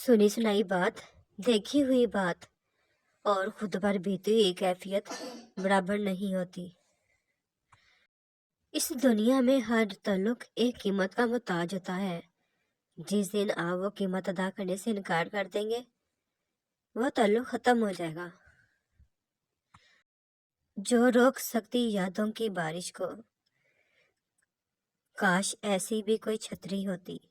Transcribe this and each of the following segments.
सुनी सुनाई बात, देखी हुई बात और खुद पर बीती हुई कैफियत बराबर नहीं होती। इस दुनिया में हर ताल्लुक एक कीमत का मोहताज होता है। जिस दिन आप वो कीमत अदा करने से इनकार कर देंगे, वो ताल्लुक खत्म हो जाएगा। जो रोक सकती यादों की बारिश को, काश ऐसी भी कोई छतरी होती।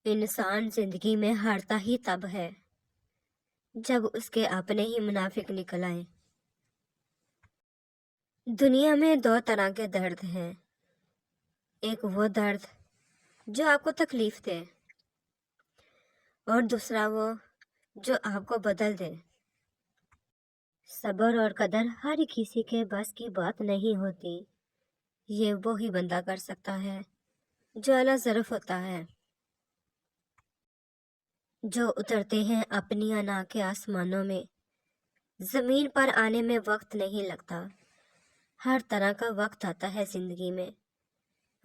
इंसान जिंदगी में हारता ही तब है जब उसके अपने ही मुनाफिक निकल आए। दुनिया में दो तरह के दर्द हैं। एक वो दर्द जो आपको तकलीफ दे और दूसरा वो जो आपको बदल दे। सब्र और कदर हर किसी के बस की बात नहीं होती। ये वो ही बंदा कर सकता है जो अला ज़रफ़ होता है, जो उतरते हैं अपनी अना के आसमानों में। ज़मीन पर आने में वक्त नहीं लगता। हर तरह का वक्त आता है ज़िंदगी में,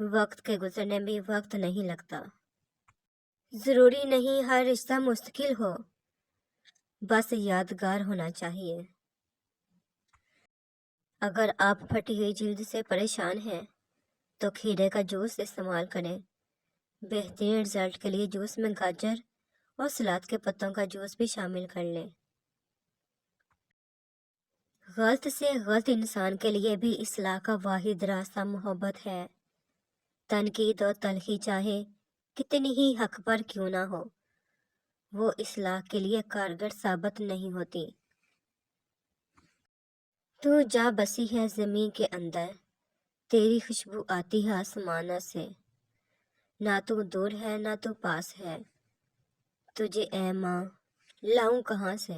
वक्त के गुजरने में वक्त नहीं लगता। ज़रूरी नहीं हर रिश्ता मुस्तकिल हो, बस यादगार होना चाहिए। अगर आप फटी हुई जिल्द से परेशान हैं तो खीरे का जूस इस्तेमाल करें। बेहतरीन रिजल्ट के लिए जूस में गाजर और सलाद के पत्तों का जूस भी शामिल कर लें। गलत से गलत इंसान के लिए भी इस्लाह का वाहिद रास्ता मोहब्बत है। तनकीद और तलखी चाहे कितनी ही हक पर क्यों ना हो, वो इस्लाह के लिए कारगर साबित नहीं होती। तू जा बसी है ज़मीन के अंदर, तेरी खुशबू आती है आसमानों से। ना तू दूर है ना तू पास है, तुझे ऐ माँ लाऊं कहाँ से।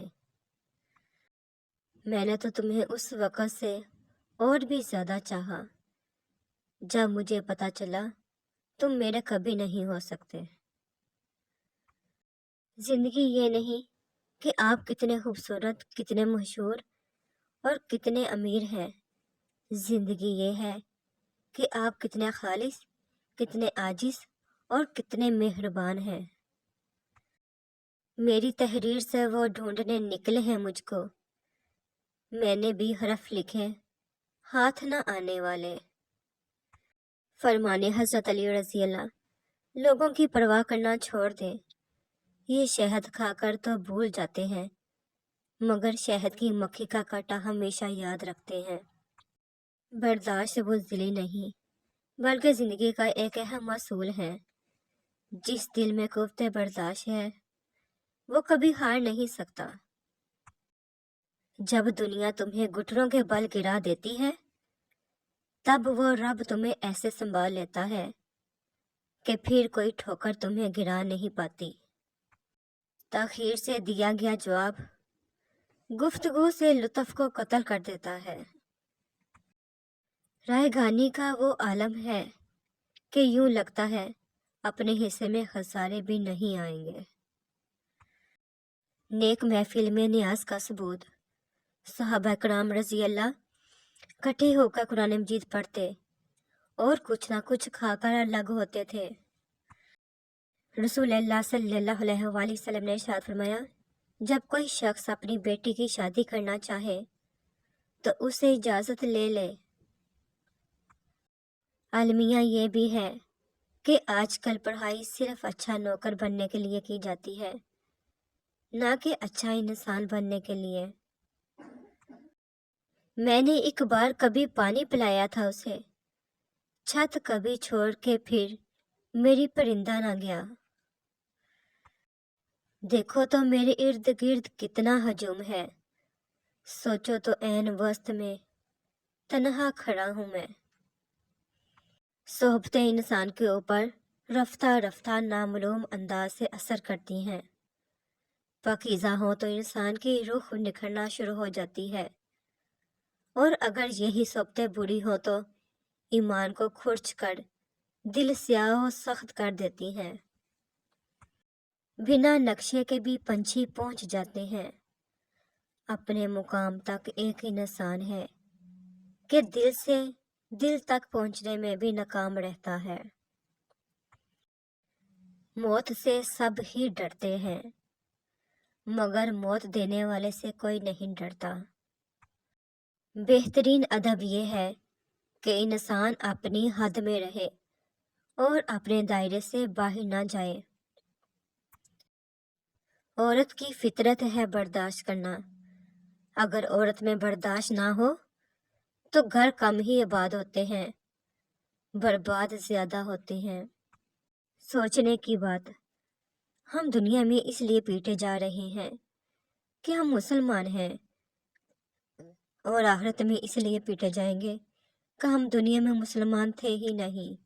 मैंने तो तुम्हें उस वक़्त से और भी ज़्यादा चाहा जब मुझे पता चला तुम मेरे कभी नहीं हो सकते। ज़िंदगी ये नहीं कि आप कितने खूबसूरत, कितने मशहूर और कितने अमीर हैं। ज़िंदगी ये है कि आप कितने खालिस, कितने आजिज़ और कितने मेहरबान हैं। मेरी तहरीर से वो ढूंढने निकले हैं मुझको। मैंने भी हरफ लिखे हाथ न आने वाले। फरमाने हज़रत अली रज़ी अल्लाह, लोगों की परवाह करना छोड़ दें। ये शहद खाकर तो भूल जाते हैं, मगर शहद की मक्खी का कांटा हमेशा याद रखते हैं। बर्दाश्त बुज़दिली नहीं, बल्कि ज़िंदगी का एक अहम असूल है। जिस दिल में कुव्वत बर्दाश्त है, वो कभी हार नहीं सकता। जब दुनिया तुम्हें घुटनों के बल गिरा देती है, तब वो रब तुम्हें ऐसे संभाल लेता है कि फिर कोई ठोकर तुम्हें गिरा नहीं पाती। ताखीर से दिया गया जवाब गुफ्तगू से लुत्फ को कत्ल कर देता है। रायगानी का वो आलम है कि यूं लगता है अपने हिस्से में खसारे भी नहीं आएंगे। नेक महफिल में न्याज का सबूत। सहाबा कराम रज़ी अल्लाह इकट्ठे होकर कुरान मजीद पढ़ते और कुछ ना कुछ खाकर अलग होते थे। रसूलुल्लाह सल्लल्लाहु अलैहि वसल्लम ने इरशाद फरमाया, जब कोई शख्स अपनी बेटी की शादी करना चाहे तो उसे इजाज़त ले ले। अलमिया ये भी है कि आजकल पढ़ाई सिर्फ अच्छा नौकर बनने के लिए की जाती है, ना कि अच्छा इंसान बनने के लिए। मैंने एक बार कभी पानी पिलाया था उसे, छत कभी छोड़ के फिर मेरी परिंदा ना गया। देखो तो मेरे इर्द गिर्द कितना हजूम है, सोचो तो ऐन वस्त में तन्हा खड़ा हूँ मैं। सोहबतें इंसान के ऊपर रफ्ता रफ्ता नामालूम अंदाज से असर करती हैं। पाकीज़ा हो तो इंसान की रूह निखरना शुरू हो जाती है, और अगर यही सोहबतें बुरी हो तो ईमान को खुर्च कर दिल स्याह और सख्त कर देती हैं। बिना नक्शे के भी पंछी पहुंच जाते हैं। अपने मुकाम तक एक इंसान है कि दिल से दिल तक पहुंचने में भी नाकाम रहता है। موت سے سب ہی ڈرتے ہیں، مگر موت دینے والے سے کوئی نہیں ڈرتا۔ بہترین ادب یہ ہے کہ انسان اپنی حد میں رہے اور اپنے دائرے سے باہر نہ جائے۔ عورت کی فطرت ہے برداشت کرنا، اگر عورت میں برداشت نہ ہو تو گھر کم ہی آباد ہوتے ہیں، برباد زیادہ ہوتے ہیں۔ سوچنے کی بات، ہم دنیا میں اس لیے پیٹے جا رہے ہیں کہ ہم مسلمان ہیں، اور آخرت میں اس لیے پیٹے جائیں گے کہ ہم دنیا میں مسلمان تھے ہی نہیں۔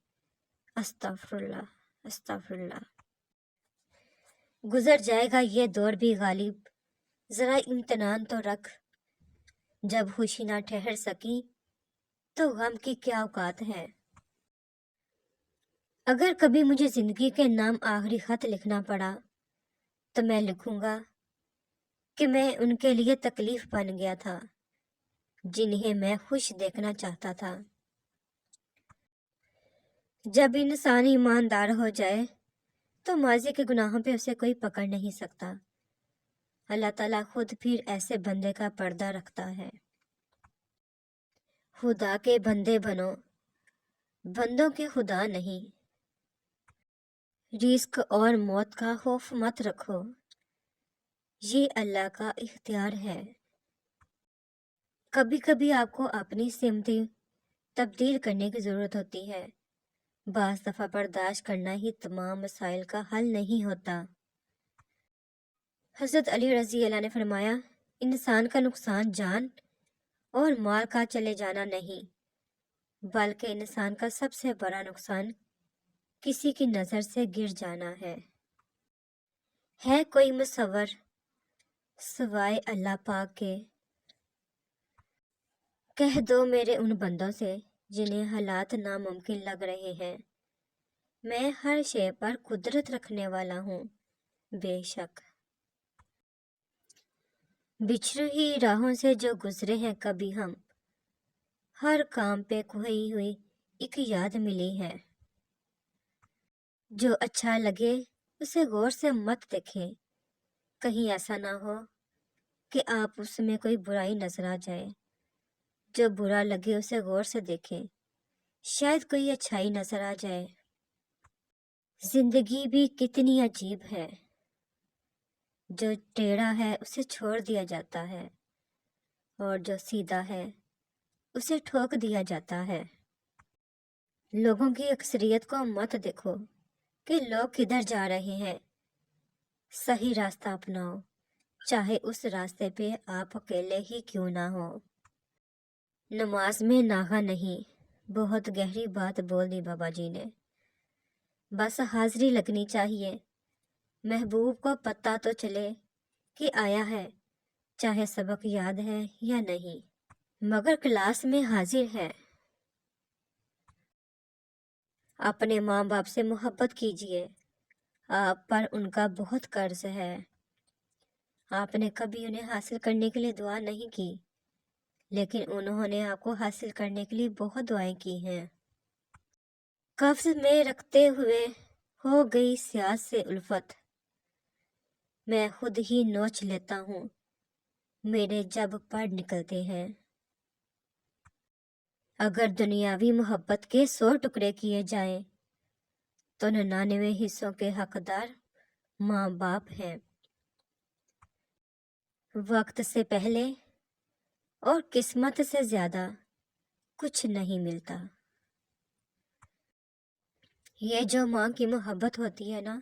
استغفر اللہ، استغفر اللہ۔ گزر جائے گا یہ دور بھی غالب، ذرا امتنان تو رکھ، جب خوشی نہ ٹھہر سکی تو غم کی کیا اوقات ہے۔ اگر کبھی مجھے زندگی کے نام آخری خط لکھنا پڑا تو میں لکھوں گا کہ میں ان کے لیے تکلیف بن گیا تھا جنہیں میں خوش دیکھنا چاہتا تھا۔ جب انسان ایماندار ہو جائے تو ماضی کے گناہوں پہ اسے کوئی پکڑ نہیں سکتا۔ اللہ تعالیٰ خود پھر ایسے بندے کا پردہ رکھتا ہے۔ خدا کے بندے بنو، بندوں کے خدا نہیں۔ رزق اور موت کا خوف مت رکھو، یہ اللہ کا اختیار ہے۔ کبھی کبھی آپ کو اپنی سمتی تبدیل کرنے کی ضرورت ہوتی ہے۔ بعض دفعہ برداشت کرنا ہی تمام مسائل کا حل نہیں ہوتا۔ حضرت علی رضی اللہ نے فرمایا، انسان کا نقصان جان اور مال کا چلے جانا نہیں، بلکہ انسان کا سب سے بڑا نقصان کسی کی نظر سے گر جانا ہے کوئی مصور سوائے اللہ پاک کے؟ کہہ دو میرے ان بندوں سے جنہیں حالات ناممکن لگ رہے ہیں، میں ہر شے پر قدرت رکھنے والا ہوں۔ بے شک بچھڑی ہوئی راہوں سے جو گزرے ہیں کبھی ہم، ہر کام پہ کھوئی ہوئی ایک یاد ملی ہے۔ جو اچھا لگے اسے غور سے مت دیکھیں، کہیں ایسا نہ ہو کہ آپ اس میں کوئی برائی نظر آ جائے۔ جو برا لگے اسے غور سے دیکھیں، شاید کوئی اچھائی نظر آ جائے۔ زندگی بھی کتنی عجیب ہے، جو ٹیڑھا ہے اسے چھوڑ دیا جاتا ہے اور جو سیدھا ہے اسے ٹھوک دیا جاتا ہے۔ لوگوں کی اکثریت کو مت دیکھو کہ لوگ کدھر جا رہے ہیں، صحیح راستہ اپناؤ، چاہے اس راستے پہ آپ اکیلے ہی کیوں نہ ہو۔ نماز میں ناغہ نہیں، بہت گہری بات بول دی بابا جی نے۔ بس حاضری لگنی چاہیے، محبوب کو پتہ تو چلے کہ آیا ہے، چاہے سبق یاد ہے یا نہیں، مگر کلاس میں حاضر ہے۔ اپنے ماں باپ سے محبت کیجیے، آپ پر ان کا بہت قرض ہے۔ آپ نے کبھی انہیں حاصل کرنے کے لیے دعا نہیں کی، لیکن انہوں نے آپ کو حاصل کرنے کے لیے بہت دعائیں کی ہیں۔ قبض میں رکھتے ہوئے ہو گئی سیاست سے الفت، میں خود ہی نوچ لیتا ہوں میرے جب پڑ نکلتے ہیں۔ اگر دنیاوی محبت کے 100 ٹکڑے کیے جائیں تو 99 حصوں کے حقدار ماں باپ ہیں۔ وقت سے پہلے اور قسمت سے زیادہ کچھ نہیں ملتا۔ یہ جو ماں کی محبت ہوتی ہے نا،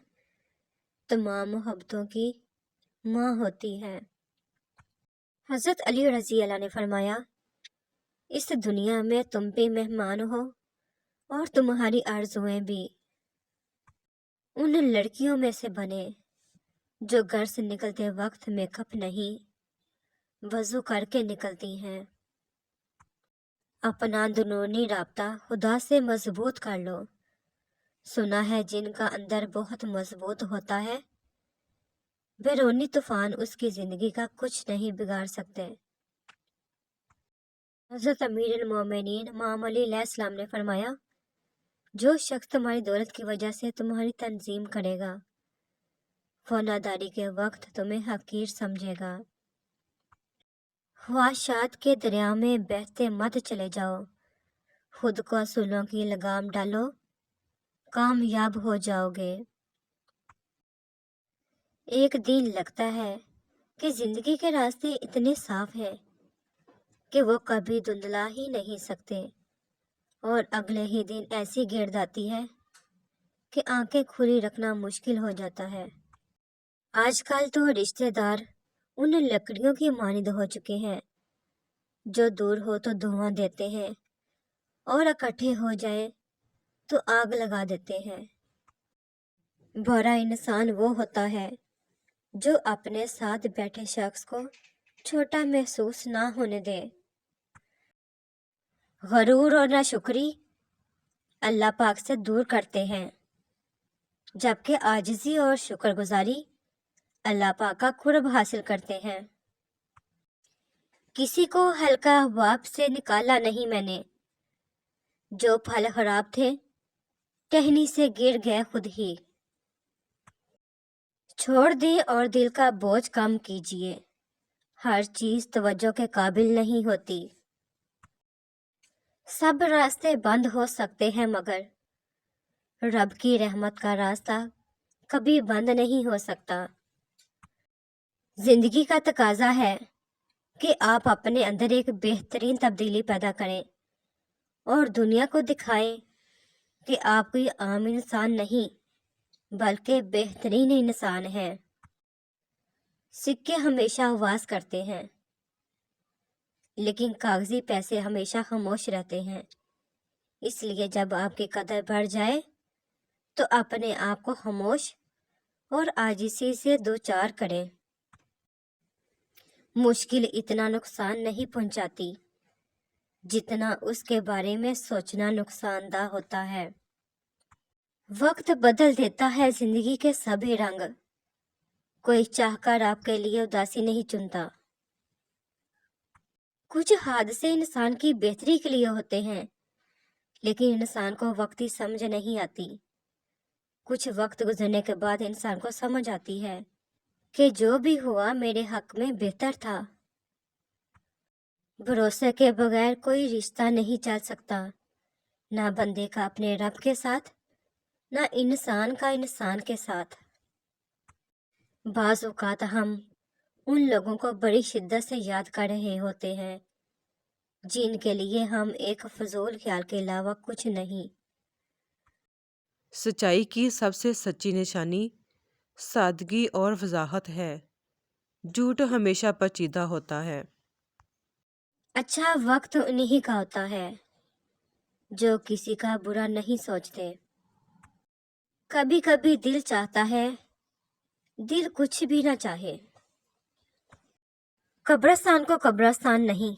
تمام محبتوں کی ماں ہوتی ہے۔ حضرت علی رضی اللہ نے فرمایا، اس دنیا میں تم بھی مہمان ہو اور تمہاری آرزوئیں بھی ان لڑکیوں میں سے بنے جو گھر سے نکلتے وقت میک اپ نہیں، وضو کر کے نکلتی ہیں۔ اپنا اندرونی رابطہ خدا سے مضبوط کر لو، سنا ہے جن کا اندر بہت مضبوط ہوتا ہے بیرونی طوفان اس کی زندگی کا کچھ نہیں بگاڑ سکتے۔ حضرت امیر المومنین امام علی علیہ السلام نے فرمایا، جو شخص تمہاری دولت کی وجہ سے تمہاری تنظیم کرے گا वो नादारी के वक्त तुम्हें हकीर समझेगा। ख्वाहिशात के दरिया में बहते मत चले जाओ, खुद को असूलों की लगाम डालो, कामयाब हो जाओगे। एक दिन लगता है कि जिंदगी के रास्ते इतने साफ हैं कि वो कभी धुंधला ही नहीं सकते, और अगले ही दिन ऐसी गिरद आती है कि आंखें खुली रखना मुश्किल हो जाता है। आजकल तो रिश्तेदार उन लकड़ियों की मानिंद हो चुके हैं जो दूर हो तो धुआं देते हैं और इकट्ठे हो जाए तो आग लगा देते हैं। बुरा इंसान वो होता है जो अपने साथ बैठे शख्स को छोटा महसूस ना होने दे। गरूर और नाशुक्री अल्लाह पाक से दूर करते हैं, जबकि आजिज़ी और शुक्रगुजारी अल्लाह पाक का कुर्ब हासिल करते हैं। किसी को हल्का वाप से निकाला नहीं मैंने, जो फल खराब थे टहनी से गिर गए खुद ही। छोड़ दे और दिल का बोझ कम कीजिए, हर चीज तवज्जो के काबिल नहीं होती। सब रास्ते बंद हो सकते हैं मगर रब की रहमत का रास्ता कभी बंद नहीं हो सकता। जिंदगी का तकाजा है कि आप अपने अंदर एक बेहतरीन तब्दीली पैदा करें और दुनिया को दिखाएं कि आप कोई आम इंसान नहीं बल्कि बेहतरीन इंसान हैं। सिक्के हमेशा आवाज करते हैं, लेकिन कागजी पैसे हमेशा खामोश रहते हैं। इसलिए जब आपकी कदर बढ़ जाए तो अपने आप को खामोश और आजिज़ी से दो चार करें। मुश्किल इतना नुकसान नहीं पहुंचाती जितना उसके बारे में सोचना नुकसानदा होता है। वक्त बदल देता है जिंदगी के सभी रंग, कोई चाहकर आपके लिए उदासी नहीं चुनता। कुछ हादसे इंसान की बेहतरी के लिए होते हैं, लेकिन इंसान को वक्ती समझ नहीं आती। कुछ वक्त गुजरने के बाद इंसान को समझ आती है कि जो भी हुआ मेरे हक में बेहतर था। भरोसे के बगैर कोई रिश्ता नहीं चल सकता, ना बंदे का अपने रब के साथ, ना इंसान का इंसान के साथ। बाज़ औक़ात हम उन लोगों को बड़ी शिद्दत से याद कर रहे होते हैं जिनके लिए हम एक फजूल ख्याल के अलावा कुछ नहीं। सच्चाई की सबसे सच्ची निशानी सादगी और वजाहत है। झूठ हमेशा पेचीदा होता है। अच्छा वक्त उन्हीं का होता है जो किसी का बुरा नहीं सोचते। कभी कभी दिल चाहता है दिल कुछ भी ना चाहे। कब्रिस्तान को कब्रिस्तान नहीं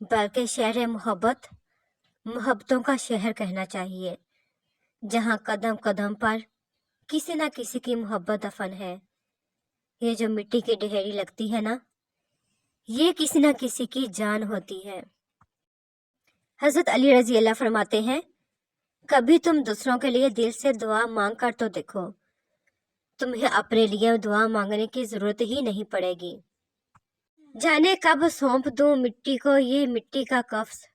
बल्कि शहर मोहब्बत, मोहब्बतों का शहर कहना चाहिए, जहाँ कदम कदम पर किसी न किसी की मोहब्बत दफन है। ये जो मिट्टी की ढेरी लगती है ना, ये किसी न किसी की जान होती है। हजरत अली रजी अल्लाह फरमाते हैं, कभी तुम दूसरों के लिए दिल से दुआ मांग कर तो देखो, तुम्हें अपने लिए दुआ मांगने की जरूरत ही नहीं पड़ेगी। जाने कब सौंप दूं मिट्टी को ये मिट्टी का कफ्स,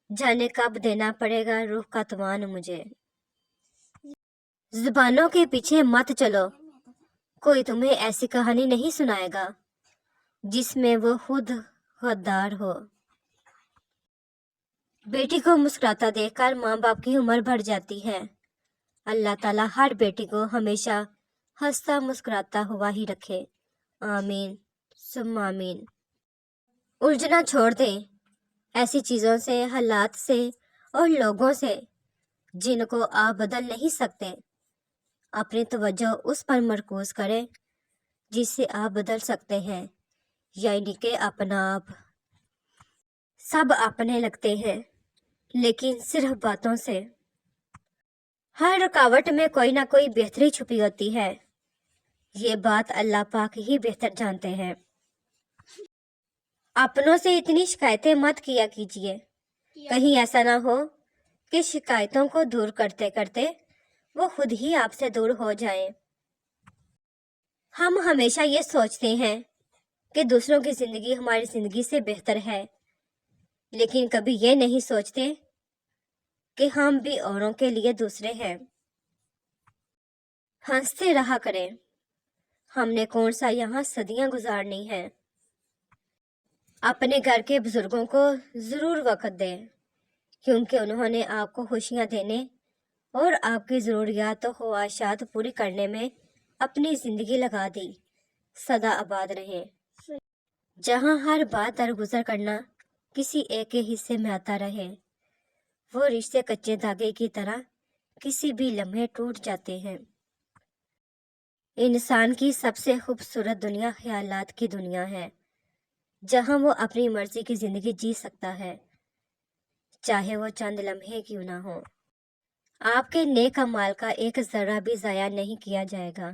जाने कब देना पड़ेगा रूह का तवान मुझे। जुबानों के पीछे मत चलो, कोई तुम्हें ऐसी कहानी नहीं सुनाएगा जिसमें वो खुद गद्दार हो। बेटी को मुस्कुराता देखकर माँ बाप की उम्र बढ़ जाती है। अल्लाह ताला हर बेटी को हमेशा हंसता मुस्कुराता हुआ ही रखे। आमीन सुम्मा आमीन। उलझना छोड़ दें ऐसी चीज़ों से, हालात से और लोगों से जिनको आप बदल नहीं सकते। अपनी तवज्जो उस पर मरकूज करें जिससे आप बदल सकते हैं, यानी कि अपना आप। सब अपने लगते हैं लेकिन सिर्फ बातों से। हर रुकावट में कोई ना कोई बेहतरी छुपी होती है, ये बात अल्लाह पाक ही बेहतर जानते हैं। अपनों से इतनी शिकायतें मत किया कीजिए, कहीं ऐसा ना हो कि शिकायतों को दूर करते करते वो खुद ही आपसे दूर हो जाएं। ہم ہمیشہ یہ سوچتے ہیں کہ دوسروں کی زندگی ہماری زندگی سے بہتر ہے، لیکن کبھی یہ نہیں سوچتے کہ ہم بھی اوروں کے لیے دوسرے ہیں۔ ہنستے رہا کریں، ہم نے کون سا یہاں صدیاں گزارنی ہیں۔ اپنے گھر کے بزرگوں کو ضرور وقت دیں، کیونکہ انہوں نے آپ کو خوشیاں دینے اور آپ کی ضروریات و خواہشات پوری کرنے میں اپنی زندگی لگا دی۔ سدا آباد رہیں۔ جہاں ہر بات درگزر کرنا کسی ایک کے حصے میں آتا رہے، وہ رشتے کچے دھاگے کی طرح کسی بھی لمحے ٹوٹ جاتے ہیں۔ انسان کی سب سے خوبصورت دنیا خیالات کی دنیا ہے، جہاں وہ اپنی مرضی کی زندگی جی سکتا ہے، چاہے وہ چند لمحے کیوں نہ ہو۔ آپ کے نیک اعمال کا ایک ذرہ بھی ضائع نہیں کیا جائے گا۔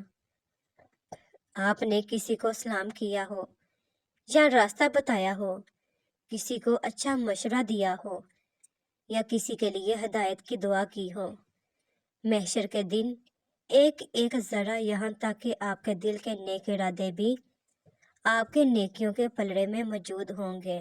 آپ نے کسی کو سلام کیا ہو یا راستہ بتایا ہو، کسی کو اچھا مشورہ دیا ہو یا کسی کے لیے ہدایت کی دعا کی ہو، محشر کے دن ایک ایک ذرہ، یہاں تک کہ آپ کے دل کے نیک ارادے بھی آپ کے نیکیوں کے پلڑے میں موجود ہوں گے۔